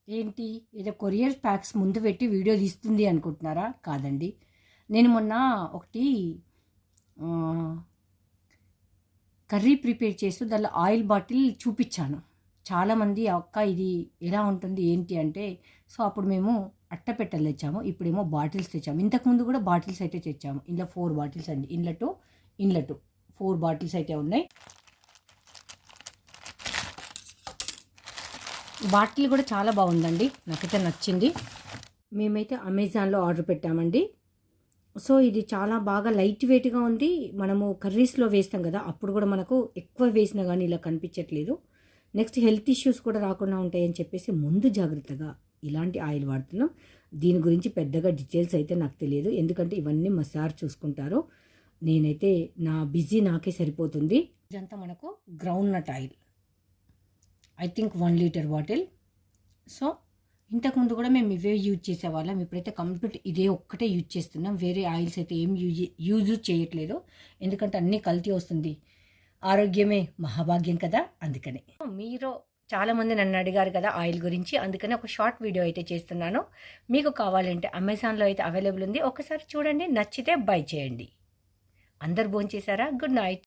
ఏంటి ఏదో courier packs ముందు పెట్టి వీడియో తీస్తుంది అనుకుంటున్నారా? కాదండి. నేను మొన్న ఒకటి కర్రీ ప్రిపేర్ చేస్తూ దానిలో ఆయిల్ బాటిల్ చూపించాను. చాలామంది అక్క ఇది ఎలా ఉంటుంది ఏంటి అంటే, సో అప్పుడు మేము అట్టపెట్టెలు తెచ్చాము, ఇప్పుడేమో బాటిల్స్ తెచ్చాము. ఇంతకుముందు కూడా బాటిల్స్ అయితే తెచ్చాము. ఇందులో 4 బాటిల్స్ అండి, ఇండ్ల 4 బాటిల్స్ అయితే ఉన్నాయి. బాటిల్ కూడా చాలా బాగుందండి, నాకైతే నచ్చింది. మేమైతే అమెజాన్లో ఆర్డర్ పెట్టామండి. సో ఇది చాలా బాగా లైట్ వెయిట్గా ఉంది. మనము కర్రీస్లో వేస్తాం కదా, అప్పుడు కూడా మనకు ఎక్కువ వేసినా కానీ ఇలా కనిపించట్లేదు. నెక్స్ట్ హెల్త్ ఇష్యూస్ కూడా రాకుండా ఉంటాయని చెప్పేసి ముందు జాగ్రత్తగా ఇలాంటి ఆయిల్ వాడుతున్నాం. దీని గురించి పెద్దగా డీటెయిల్స్ అయితే నాకు తెలియదు, ఎందుకంటే ఇవన్నీ మా సార్ చూసుకుంటారు. నేనైతే నా బిజీ నాకే సరిపోతుంది. ఇదంతా మనకు groundnut oil, I think 1 litre bottle. So ఇంతకుముందు కూడా మేము ఇవే యూజ్ చేసేవాళ్ళం, ఇప్పుడైతే కంప్లీట్ ఇదే ఒక్కటే యూజ్ చేస్తున్నాం. వేరే ఆయిల్స్ అయితే ఏం యూజ్ చేయట్లేదు, ఎందుకంటే అన్నీ కల్తీ వస్తుంది. ఆరోగ్యమే మహాభాగ్యం కదా, అందుకని. మీరు చాలామంది నన్ను అడిగారు కదా ఆయిల్ గురించి, అందుకని ఒక షార్ట్ వీడియో అయితే చేస్తున్నాను. మీకు కావాలంటే అమెజాన్లో అయితే అవైలబుల్ ఉంది, ఒకసారి చూడండి, నచ్చితే బై చేయండి. అందరు భోంచేశారా? Good night.